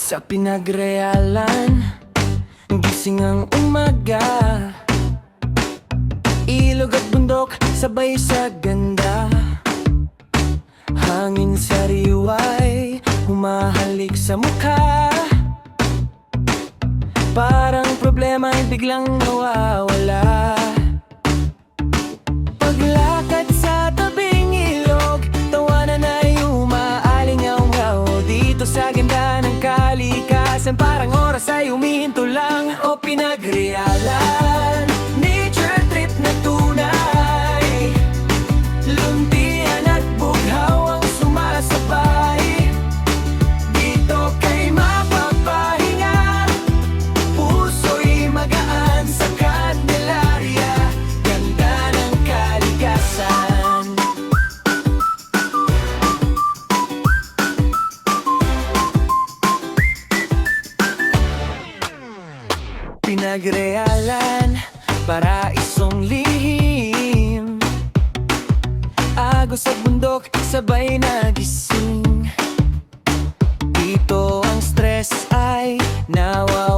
Sa pinagrealan, gising ang umaga, ilog at bundok, sabay sa ganda. Hangin sariway, humahalik sa mukha. Parang problema ay biglang nawawala. Paglakad sa tabing ilog, tawanan ay umaalingaw-ngaw. Dito sa ganda ng kalikasan, parang oras ay humihinto lang o pinagrealan. Nature trip na tunay, luntian at bughaw ang sumasabay. Dito kay mapapahinga, puso'y magaan sa Candelaria. Ganda ng kalikasan. Pinagrealan, paraisong lihim, agos at bundok, sabay nagising. Dito ang stress ay nawawala.